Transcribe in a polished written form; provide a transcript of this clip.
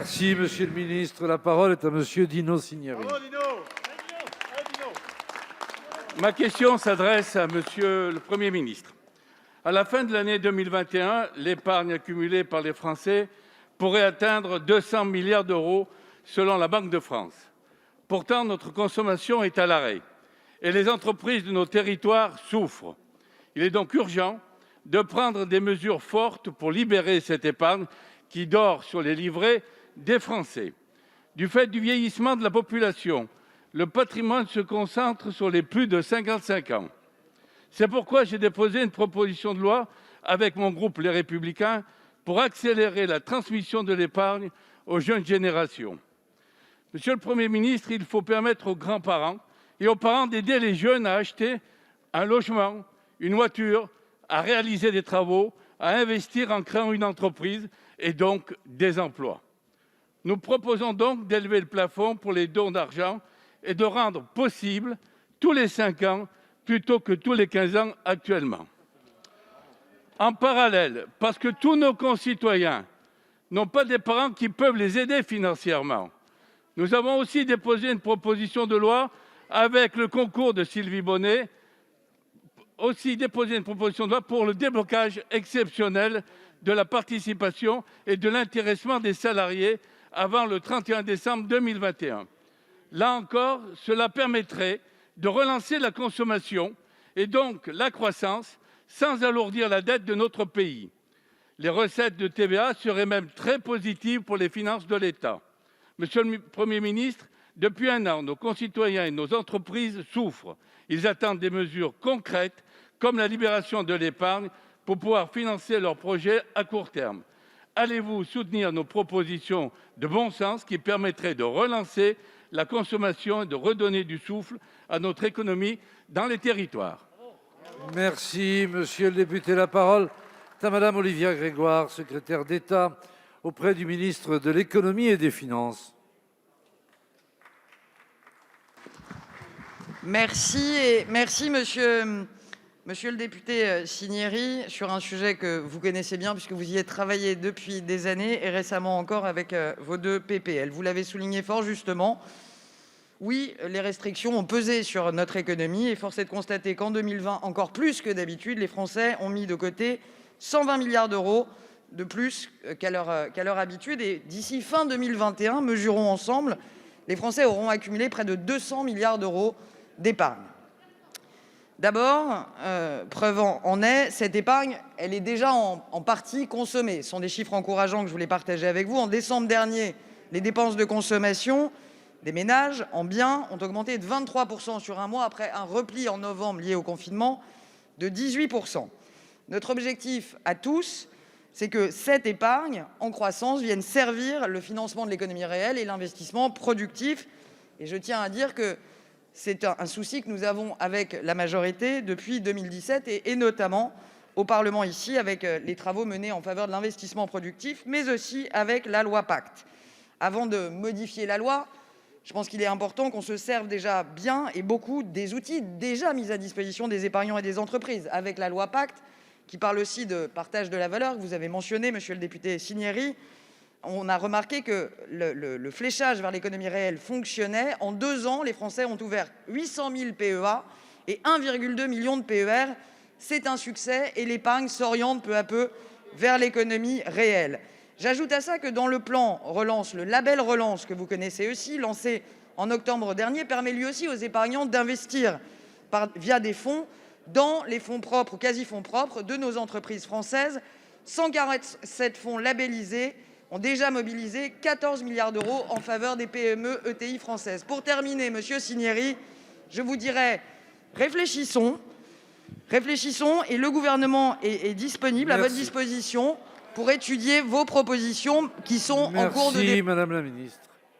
Merci, Monsieur le Ministre. La parole est à Monsieur Dino Cinieri. Ma question s'adresse à Monsieur le Premier ministre. À la fin de l'année 2021, l'épargne accumulée par les Français pourrait atteindre 200 milliards d'euros selon la Banque de France. Pourtant, notre consommation est à l'arrêt et les entreprises de nos territoires souffrent. Il est donc urgent de prendre des mesures fortes pour libérer cette épargne qui dort sur les livrets des Français. Du fait du vieillissement de la population, le patrimoine se concentre sur les plus de 55 ans. C'est pourquoi j'ai déposé une proposition de loi avec mon groupe Les Républicains pour accélérer la transmission de l'épargne aux jeunes générations. Monsieur le Premier ministre, il faut permettre aux grands-parents et aux parents d'aider les jeunes à acheter un logement, une voiture, à réaliser des travaux, à investir en créant une entreprise et donc des emplois. Nous proposons donc d'élever le plafond pour les dons d'argent et de rendre possible tous les 5 ans plutôt que tous les 15 ans actuellement. En parallèle, parce que tous nos concitoyens n'ont pas des parents qui peuvent les aider financièrement, nous avons aussi déposé une proposition de loi avec le concours de Sylvie Bonnet, pour le déblocage exceptionnel de la participation et de l'intéressement des salariés avant le 31 décembre 2021. Là encore, cela permettrait de relancer la consommation et donc la croissance sans alourdir la dette de notre pays. Les recettes de TVA seraient même très positives pour les finances de l'État. Monsieur le Premier ministre, depuis 1 an, nos concitoyens et nos entreprises souffrent. Ils attendent des mesures concrètes comme la libération de l'épargne pour pouvoir financer leurs projets à court terme. Allez-vous soutenir nos propositions de bon sens qui permettraient de relancer la consommation et de redonner du souffle à notre économie dans les territoires? Merci, Monsieur le député. La parole est à Madame Olivia Grégoire, secrétaire d'État auprès du ministre de l'Économie et des Finances. Merci, monsieur le député Cinieri, sur un sujet que vous connaissez bien puisque vous y êtes travaillé depuis des années et récemment encore avec vos 2 PPL. Vous l'avez souligné fort justement, oui, les restrictions ont pesé sur notre économie et force est de constater qu'en 2020, encore plus que d'habitude, les Français ont mis de côté 120 milliards d'euros de plus qu'à leur habitude. Et d'ici fin 2021, mesurons ensemble, les Français auront accumulé près de 200 milliards d'euros d'épargne. D'abord, preuve en est, cette épargne, elle est déjà en partie consommée. Ce sont des chiffres encourageants que je voulais partager avec vous. En décembre dernier, les dépenses de consommation des ménages en biens ont augmenté de 23% sur un mois, après un repli en novembre lié au confinement de 18%. Notre objectif à tous, c'est que cette épargne en croissance vienne servir le financement de l'économie réelle et l'investissement productif. Et je tiens à dire que c'est un souci que nous avons avec la majorité depuis 2017 et notamment au Parlement ici, avec les travaux menés en faveur de l'investissement productif, mais aussi avec la loi Pacte. Avant de modifier la loi, je pense qu'il est important qu'on se serve déjà bien et beaucoup des outils déjà mis à disposition des épargnants et des entreprises, avec la loi Pacte, qui parle aussi de partage de la valeur, que vous avez mentionné, monsieur le député Cinieri. On a remarqué que le fléchage vers l'économie réelle fonctionnait. En 2 ans, les Français ont ouvert 800 000 PEA et 1,2 million de PER. C'est un succès et l'épargne s'oriente peu à peu vers l'économie réelle. J'ajoute à ça que dans le plan relance, le label relance que vous connaissez aussi, lancé en octobre dernier, permet lui aussi aux épargnants d'investir via des fonds dans les fonds propres ou quasi-fonds propres de nos entreprises françaises. 147 fonds labellisés ont déjà mobilisé 14 milliards d'euros en faveur des PME ETI françaises. Pour terminer, monsieur Cinieri, je vous dirais, réfléchissons et le gouvernement est disponible, à votre disposition, pour étudier vos propositions qui sont en cours de débat. Merci, Madame la Ministre.